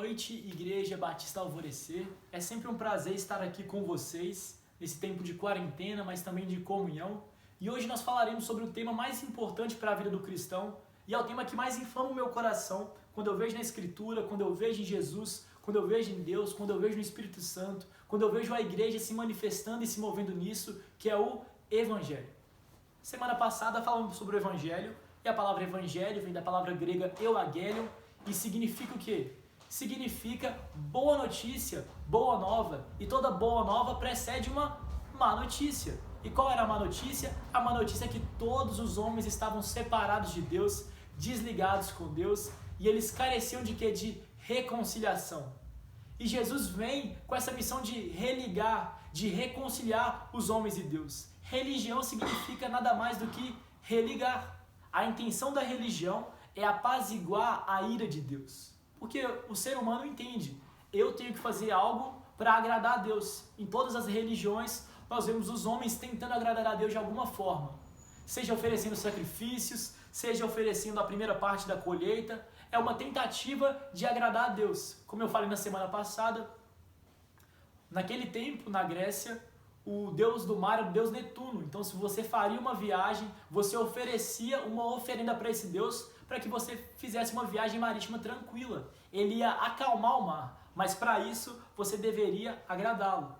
noite, Igreja Batista Alvorecer. É sempre um prazer estar aqui com vocês nesse tempo de quarentena, mas também de comunhão. E hoje nós falaremos sobre o tema mais importante para a vida do cristão e é o tema que mais inflama o meu coração quando eu vejo na Escritura, quando eu vejo em Jesus, quando eu vejo em Deus, quando eu vejo no Espírito Santo, quando eu vejo a Igreja se manifestando e se movendo nisso, que é o Evangelho. Semana passada falamos sobre o Evangelho e a palavra Evangelho vem da palavra grega euagelion e significa o quê? Significa boa notícia, boa nova. E toda boa nova precede uma má notícia. E qual era a má notícia? A má notícia é que todos os homens estavam separados de Deus, desligados com Deus, e eles careciam de quê? De reconciliação. E Jesus vem com essa missão de religar, de reconciliar os homens e Deus. Religião significa nada mais do que religar. A intenção da religião é apaziguar a ira de Deus. Porque o ser humano entende, eu tenho que fazer algo para agradar a Deus. Em todas as religiões, nós vemos os homens tentando agradar a Deus de alguma forma. Seja oferecendo sacrifícios, seja oferecendo a primeira parte da colheita. É uma tentativa de agradar a Deus. Como eu falei na semana passada, naquele tempo, na Grécia, o deus do mar era o deus Netuno. Então, se você faria uma viagem, você oferecia uma oferenda para esse deus para que você fizesse uma viagem marítima tranquila. Ele ia acalmar o mar, mas para isso você deveria agradá-lo.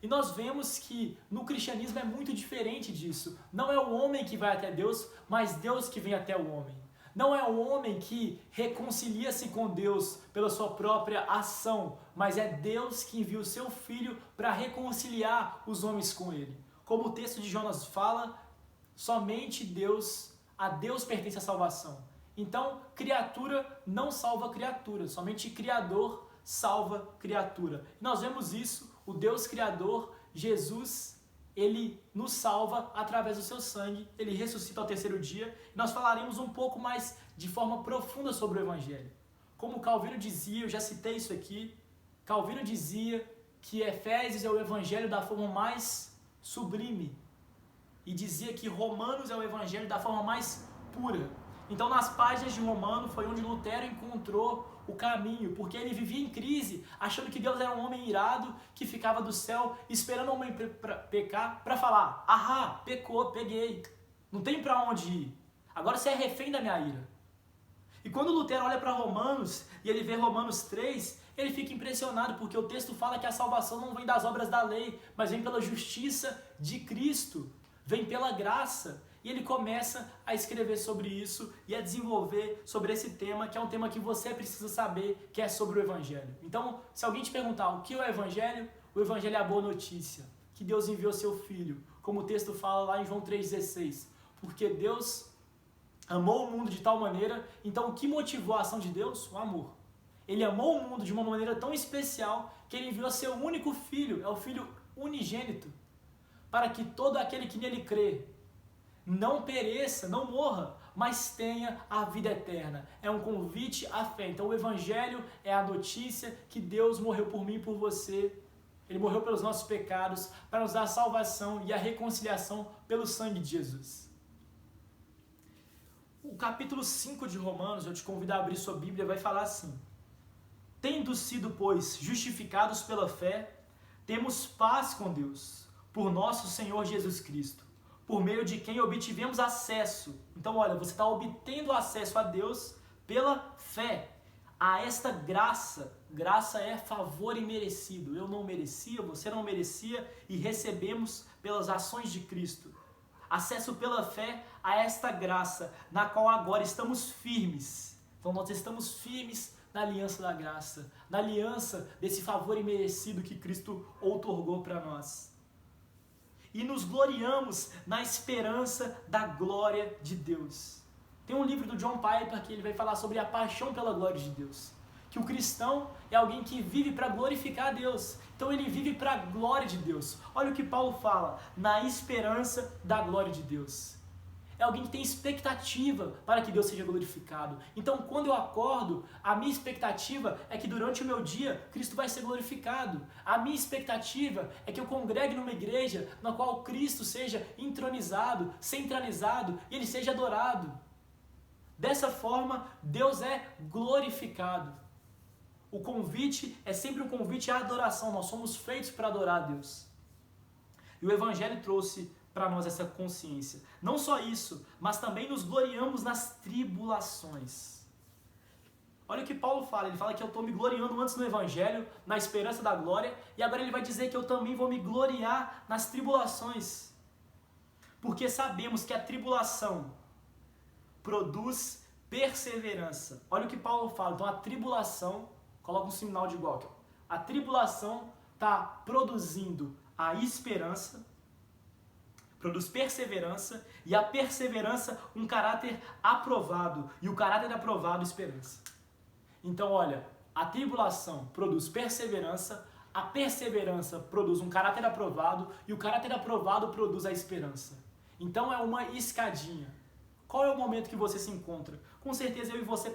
E nós vemos que no cristianismo é muito diferente disso. Não é o homem que vai até Deus, mas Deus que vem até o homem. Não é o homem que reconcilia-se com Deus pela sua própria ação, mas é Deus que envia o seu Filho para reconciliar os homens com Ele. Como o texto de Jonas fala, somente a Deus pertence a salvação. Então, criatura não salva criatura, somente Criador salva criatura. E nós vemos isso, o Deus Criador, Jesus, Ele nos salva através do seu sangue, Ele ressuscita ao terceiro dia. E nós falaremos um pouco mais de forma profunda sobre o Evangelho. Como Calvino dizia, eu já citei isso aqui, Calvino dizia que Efésios é o Evangelho da forma mais sublime e dizia que Romanos é o Evangelho da forma mais pura. Então, nas páginas de Romano foi onde Lutero encontrou o caminho, porque ele vivia em crise, achando que Deus era um homem irado que ficava do céu esperando o homem pecar para falar: ahá, pecou, peguei, não tem para onde ir, agora você é refém da minha ira. E quando Lutero olha para Romanos e ele vê Romanos 3, ele fica impressionado, porque o texto fala que a salvação não vem das obras da lei, mas vem pela justiça de Cristo, vem pela graça. E ele começa a escrever sobre isso e a desenvolver sobre esse tema, que é um tema que você precisa saber, que é sobre o Evangelho. Então, se alguém te perguntar o que é o Evangelho é a boa notícia, que Deus enviou seu Filho, como o texto fala lá em João 3,16. Porque Deus amou o mundo de tal maneira, então o que motivou a ação de Deus? O amor. Ele amou o mundo de uma maneira tão especial que ele enviou seu único Filho, é o Filho unigênito, para que todo aquele que nele crê não pereça, não morra, mas tenha a vida eterna. É um convite à fé. Então o Evangelho é a notícia que Deus morreu por mim e por você. Ele morreu pelos nossos pecados para nos dar a salvação e a reconciliação pelo sangue de Jesus. O capítulo 5 de Romanos, eu te convido a abrir sua Bíblia, vai falar assim: tendo sido, pois, justificados pela fé, temos paz com Deus, por nosso Senhor Jesus Cristo, por meio de quem obtivemos acesso. Então, olha, você está obtendo acesso a Deus pela fé, a esta graça. Graça é favor imerecido. Eu não merecia, você não merecia, e recebemos pelas ações de Cristo. Acesso pela fé a esta graça, na qual agora estamos firmes. Então, nós estamos firmes na aliança da graça, na aliança desse favor imerecido que Cristo outorgou para nós. E nos gloriamos na esperança da glória de Deus. Tem um livro do John Piper que ele vai falar sobre a paixão pela glória de Deus. Que o cristão é alguém que vive para glorificar a Deus. Então ele vive para a glória de Deus. Olha o que Paulo fala, na esperança da glória de Deus. É alguém que tem expectativa para que Deus seja glorificado. Então, quando eu acordo, a minha expectativa é que durante o meu dia, Cristo vai ser glorificado. A minha expectativa é que eu congregue numa igreja na qual Cristo seja entronizado, centralizado e Ele seja adorado. Dessa forma, Deus é glorificado. O convite é sempre um convite à adoração. Nós somos feitos para adorar a Deus. E o Evangelho trouxe para nós essa consciência. Não só isso, mas também nos gloriamos nas tribulações. Olha o que Paulo fala. Ele fala que eu estou me gloriando antes no Evangelho, na esperança da glória. E agora ele vai dizer que eu também vou me gloriar nas tribulações. Porque sabemos que a tribulação produz perseverança. Olha o que Paulo fala. Então a tribulação, coloca um sinal de igual aqui. A tribulação está produzindo a esperança, produz perseverança, e a perseverança um caráter aprovado, e o caráter aprovado esperança. Então olha, a tribulação produz perseverança, a perseverança produz um caráter aprovado, e o caráter aprovado produz a esperança. Então é uma escadinha. Qual é o momento que você se encontra? Com certeza eu e você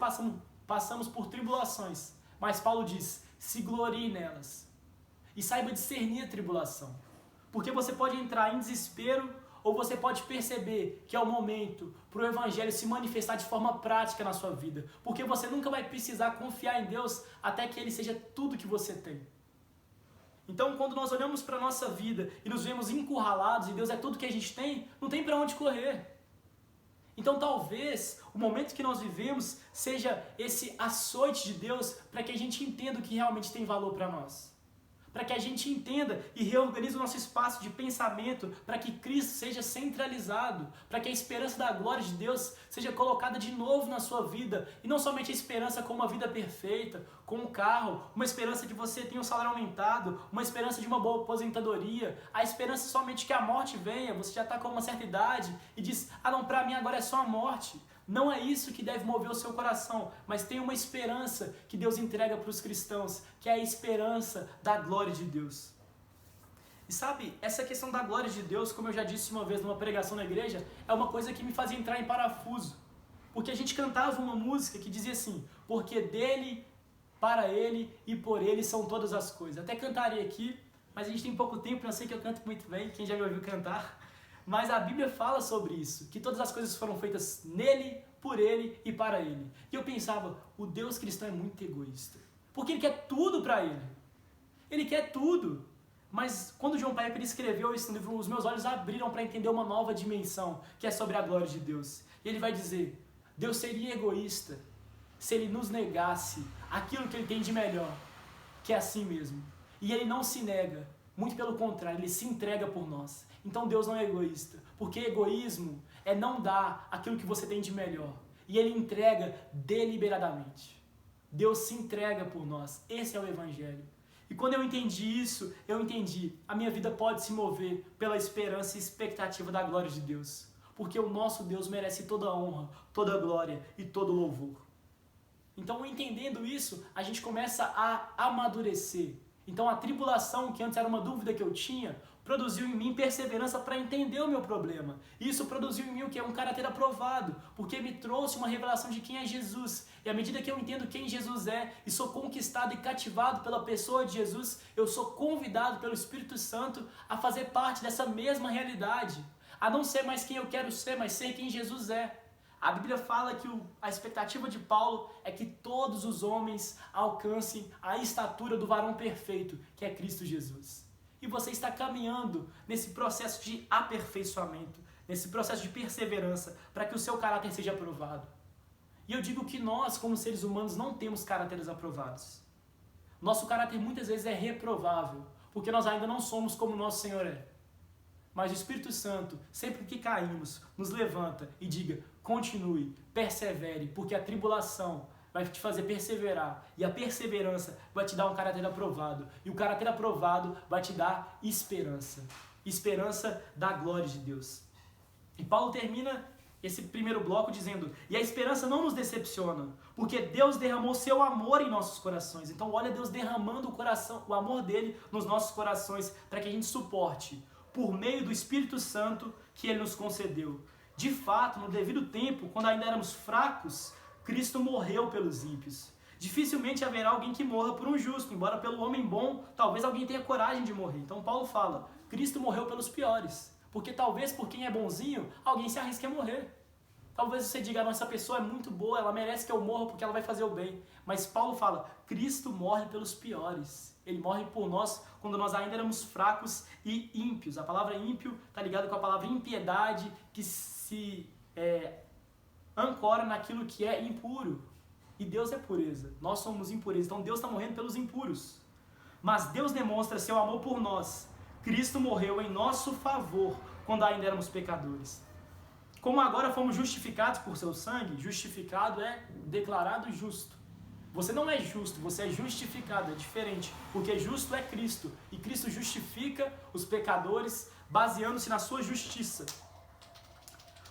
passamos por tribulações, mas Paulo diz, se glorie nelas. E saiba discernir a tribulação. Porque você pode entrar em desespero ou você pode perceber que é o momento para o Evangelho se manifestar de forma prática na sua vida. Porque você nunca vai precisar confiar em Deus até que Ele seja tudo que você tem. Então, quando nós olhamos para a nossa vida e nos vemos encurralados e Deus é tudo que a gente tem, não tem para onde correr. Então talvez o momento que nós vivemos seja esse açoite de Deus para que a gente entenda o que realmente tem valor para nós. Para que a gente entenda e reorganize o nosso espaço de pensamento para que Cristo seja centralizado, para que a esperança da glória de Deus seja colocada de novo na sua vida, e não somente a esperança com uma vida perfeita, com um carro, uma esperança que você tenha um salário aumentado, uma esperança de uma boa aposentadoria, a esperança somente que a morte venha, você já está com uma certa idade e diz, não, para mim agora é só a morte. Não é isso que deve mover o seu coração, mas tem uma esperança que Deus entrega para os cristãos, que é a esperança da glória de Deus. E sabe, essa questão da glória de Deus, como eu já disse uma vez numa pregação na igreja, é uma coisa que me fazia entrar em parafuso. Porque a gente cantava uma música que dizia assim, porque dele, para ele e por ele são todas as coisas. Até cantaria aqui, mas a gente tem pouco tempo, eu sei que eu canto muito bem, quem já me ouviu cantar. Mas a Bíblia fala sobre isso, que todas as coisas foram feitas nele, por ele e para ele. E eu pensava, o Deus cristão é muito egoísta, porque ele quer tudo para ele. Ele quer tudo. Mas quando John Piper escreveu isso no livro, os meus olhos abriram para entender uma nova dimensão, que é sobre a glória de Deus. E ele vai dizer, Deus seria egoísta se ele nos negasse aquilo que ele tem de melhor, que é assim mesmo. E ele não se nega, muito pelo contrário, ele se entrega por nós. Então Deus não é egoísta, porque egoísmo é não dar aquilo que você tem de melhor. E Ele entrega deliberadamente. Deus se entrega por nós. Esse é o Evangelho. E quando eu entendi isso, eu entendi, a minha vida pode se mover pela esperança e expectativa da glória de Deus. Porque o nosso Deus merece toda a honra, toda a glória e todo o louvor. Então, entendendo isso, a gente começa a amadurecer. Então, a tribulação, que antes era uma dúvida que eu tinha, produziu em mim perseverança para entender o meu problema. Isso produziu em mim o que é um caráter aprovado, porque me trouxe uma revelação de quem é Jesus. E à medida que eu entendo quem Jesus é e sou conquistado e cativado pela pessoa de Jesus, eu sou convidado pelo Espírito Santo a fazer parte dessa mesma realidade. A não ser mais quem eu quero ser, mas ser quem Jesus é. A Bíblia fala que a expectativa de Paulo é que todos os homens alcancem a estatura do varão perfeito, que é Cristo Jesus. E você está caminhando nesse processo de aperfeiçoamento, nesse processo de perseverança, para que o seu caráter seja aprovado. E eu digo que nós, como seres humanos, não temos caráteres aprovados. Nosso caráter muitas vezes é reprovável, porque nós ainda não somos como nosso Senhor é. Mas o Espírito Santo, sempre que caímos, nos levanta e diga, continue, persevere, porque a tribulação vai te fazer perseverar, e a perseverança vai te dar um caráter aprovado, e o caráter aprovado vai te dar esperança, esperança da glória de Deus. E Paulo termina esse primeiro bloco dizendo, e a esperança não nos decepciona, porque Deus derramou seu amor em nossos corações. Então olha Deus derramando o amor dele nos nossos corações, para que a gente suporte, por meio do Espírito Santo que ele nos concedeu. De fato, no devido tempo, quando ainda éramos fracos, Cristo morreu pelos ímpios. Dificilmente haverá alguém que morra por um justo, embora pelo homem bom, talvez alguém tenha coragem de morrer. Então Paulo fala, Cristo morreu pelos piores, porque talvez por quem é bonzinho, alguém se arrisque a morrer. Talvez você diga, não, essa pessoa é muito boa, ela merece que eu morra porque ela vai fazer o bem. Mas Paulo fala, Cristo morre pelos piores. Ele morre por nós quando nós ainda éramos fracos e ímpios. A palavra ímpio está ligada com a palavra impiedade, que se ancora naquilo que é impuro. E Deus é pureza. Nós somos impureza. Então Deus está morrendo pelos impuros. Mas Deus demonstra seu amor por nós. Cristo morreu em nosso favor quando ainda éramos pecadores. Como agora fomos justificados por seu sangue, justificado é declarado justo. Você não é justo, você é justificado, é diferente. Porque justo é Cristo. E Cristo justifica os pecadores baseando-se na sua justiça.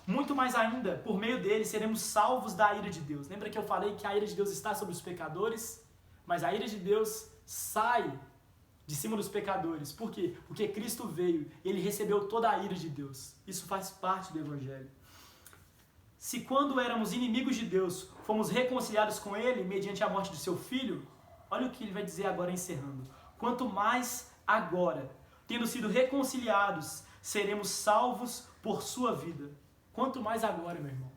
Muito mais ainda, por meio dele, seremos salvos da ira de Deus. Lembra que eu falei que a ira de Deus está sobre os pecadores? Mas a ira de Deus sai de cima dos pecadores. Por quê? Porque Cristo veio, ele recebeu toda a ira de Deus. Isso faz parte do Evangelho. Se quando éramos inimigos de Deus, fomos reconciliados com ele mediante a morte de seu filho, olha o que ele vai dizer agora encerrando. Quanto mais agora, tendo sido reconciliados, seremos salvos por sua vida. Quanto mais agora, meu irmão.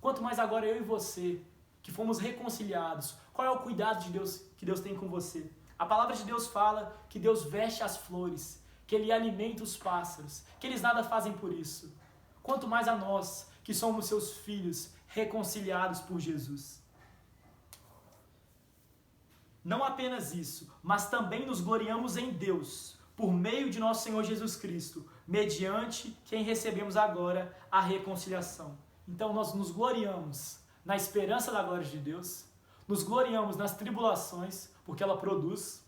Quanto mais agora eu e você, que fomos reconciliados. Qual é o cuidado de Deus que Deus tem com você? A palavra de Deus fala que Deus veste as flores, que Ele alimenta os pássaros, que eles nada fazem por isso. Quanto mais a nós, que somos seus filhos, reconciliados por Jesus. Não apenas isso, mas também nos gloriamos em Deus, por meio de nosso Senhor Jesus Cristo, mediante quem recebemos agora a reconciliação. Então nós nos gloriamos na esperança da glória de Deus, nos gloriamos nas tribulações, porque ela produz,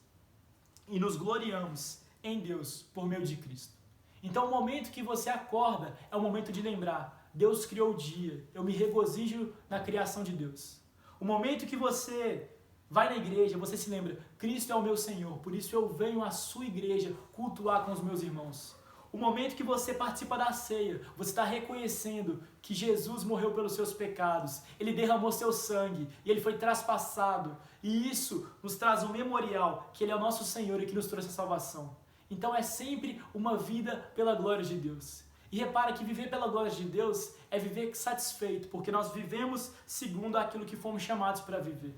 e nos gloriamos em Deus por meio de Cristo. Então o momento que você acorda é o momento de lembrar, Deus criou o dia, eu me regozijo na criação de Deus. O momento que você vai na igreja, você se lembra, Cristo é o meu Senhor, por isso eu venho à sua igreja cultuar com os meus irmãos. O momento que você participa da ceia, você está reconhecendo que Jesus morreu pelos seus pecados, Ele derramou seu sangue e Ele foi traspassado. E isso nos traz um memorial que Ele é o nosso Senhor e que nos trouxe a salvação. Então é sempre uma vida pela glória de Deus. E repara que viver pela glória de Deus é viver satisfeito, porque nós vivemos segundo aquilo que fomos chamados para viver.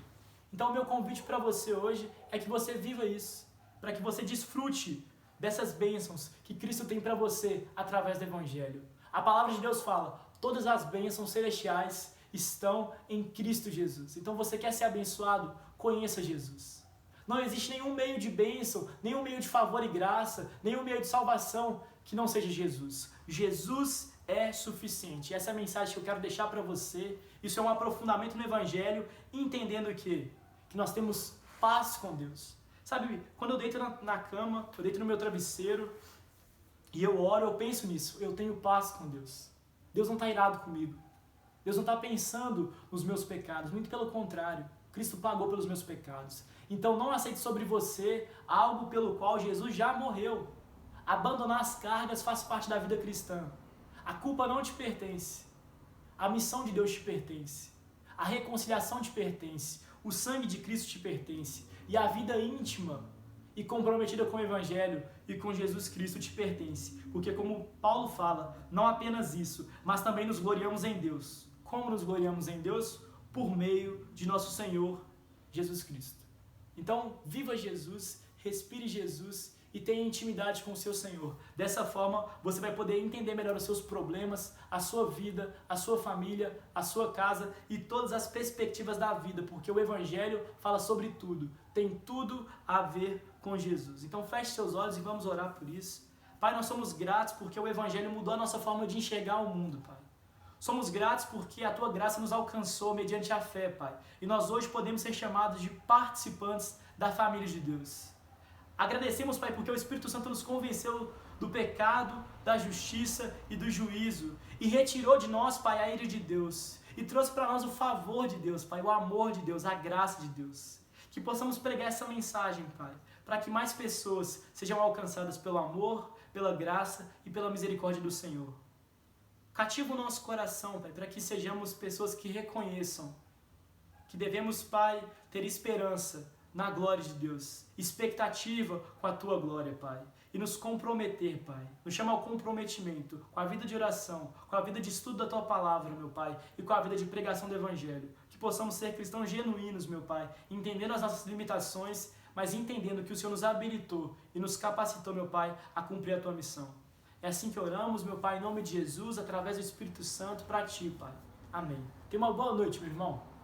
Então o meu convite para você hoje é que você viva isso, para que você desfrute dessas bênçãos que Cristo tem para você através do Evangelho. A palavra de Deus fala, todas as bênçãos celestiais estão em Cristo Jesus. Então você quer ser abençoado? Conheça Jesus. Não existe nenhum meio de bênção, nenhum meio de favor e graça, nenhum meio de salvação que não seja Jesus. Jesus é suficiente. Essa é a mensagem que eu quero deixar para você. Isso é um aprofundamento no Evangelho, entendendo que nós temos paz com Deus. Sabe, quando eu deito na cama, eu deito no meu travesseiro e eu oro, eu penso nisso. Eu tenho paz com Deus. Deus não está irado comigo. Deus não está pensando nos meus pecados. Muito pelo contrário. Cristo pagou pelos meus pecados. Então não aceite sobre você algo pelo qual Jesus já morreu. Abandonar as cargas faz parte da vida cristã. A culpa não te pertence. A missão de Deus te pertence. A reconciliação te pertence. O sangue de Cristo te pertence. E a vida íntima e comprometida com o Evangelho e com Jesus Cristo te pertence. Porque como Paulo fala, não apenas isso, mas também nos gloriamos em Deus. Como nos gloriamos em Deus? Por meio de nosso Senhor Jesus Cristo. Então, viva Jesus, respire Jesus e tenha intimidade com o seu Senhor. Dessa forma, você vai poder entender melhor os seus problemas, a sua vida, a sua família, a sua casa e todas as perspectivas da vida, porque o Evangelho fala sobre tudo, tem tudo a ver com Jesus. Então feche seus olhos e vamos orar por isso. Pai, nós somos gratos porque o Evangelho mudou a nossa forma de enxergar o mundo, Pai. Somos gratos porque a Tua graça nos alcançou mediante a fé, Pai. E nós hoje podemos ser chamados de participantes da família de Deus. Agradecemos, Pai, porque o Espírito Santo nos convenceu do pecado, da justiça e do juízo. E retirou de nós, Pai, a ira de Deus. E trouxe para nós o favor de Deus, Pai, o amor de Deus, a graça de Deus. Que possamos pregar essa mensagem, Pai, para que mais pessoas sejam alcançadas pelo amor, pela graça e pela misericórdia do Senhor. Cativa o nosso coração, Pai, para que sejamos pessoas que reconheçam que devemos, Pai, ter esperança na glória de Deus, expectativa com a tua glória, Pai. E nos comprometer, Pai. Nos chamar ao comprometimento com a vida de oração, com a vida de estudo da tua palavra, meu Pai, e com a vida de pregação do Evangelho. Que possamos ser cristãos genuínos, meu Pai, entendendo as nossas limitações, mas entendendo que o Senhor nos habilitou e nos capacitou, meu Pai, a cumprir a tua missão. É assim que oramos, meu Pai, em nome de Jesus, através do Espírito Santo, para ti, Pai. Amém. Tenha uma boa noite, meu irmão.